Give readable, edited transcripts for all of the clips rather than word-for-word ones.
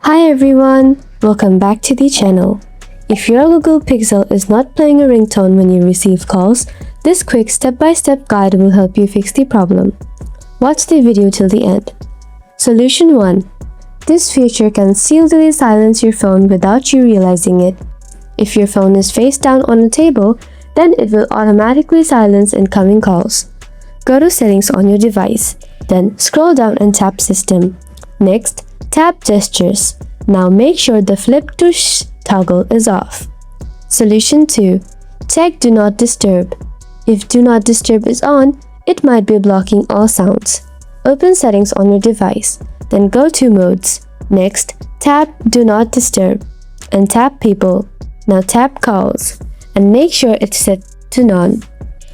Hi everyone, welcome back to the channel. If your Google Pixel is not playing a ringtone when you receive calls, this quick step-by-step guide will help you fix the problem. Watch the video till the end. Solution 1. This feature can seamlessly silence your phone without you realizing it. If your phone is face down on a table, then it will automatically silence incoming calls. Go to Settings on your device, then scroll down and tap System. Next, tap Gestures. Now make sure the flip to toggle is off. Solution 2. Check Do Not Disturb. If Do Not Disturb is on, it might be blocking all sounds. Open Settings on your device, then go to Modes. Next, tap Do Not Disturb and tap People. Now tap Calls and make sure it's set to None.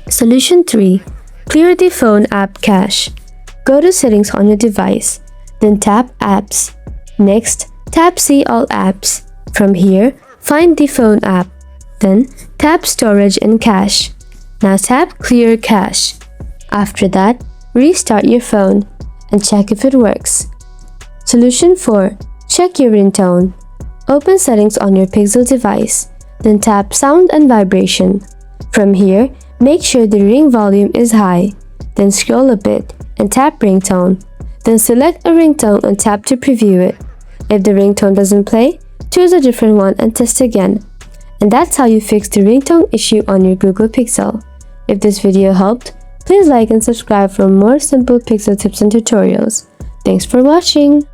Solution 3. Clear the phone app cache. Go to Settings on your device, then tap Apps. Next, tap See All Apps. From here, find the phone app. Then, tap Storage and Cache. Now tap Clear Cache. After that, restart your phone and check if it works. Solution 4. Check your ringtone. Open Settings on your Pixel device. Then tap Sound and Vibration. From here, make sure the ring volume is high. Then scroll a bit and tap Ringtone. Then select a ringtone and tap to preview it. If the ringtone doesn't play, choose a different one and test again. And that's how you fix the ringtone issue on your Google Pixel. If this video helped, please like and subscribe for more simple Pixel tips and tutorials. Thanks for watching!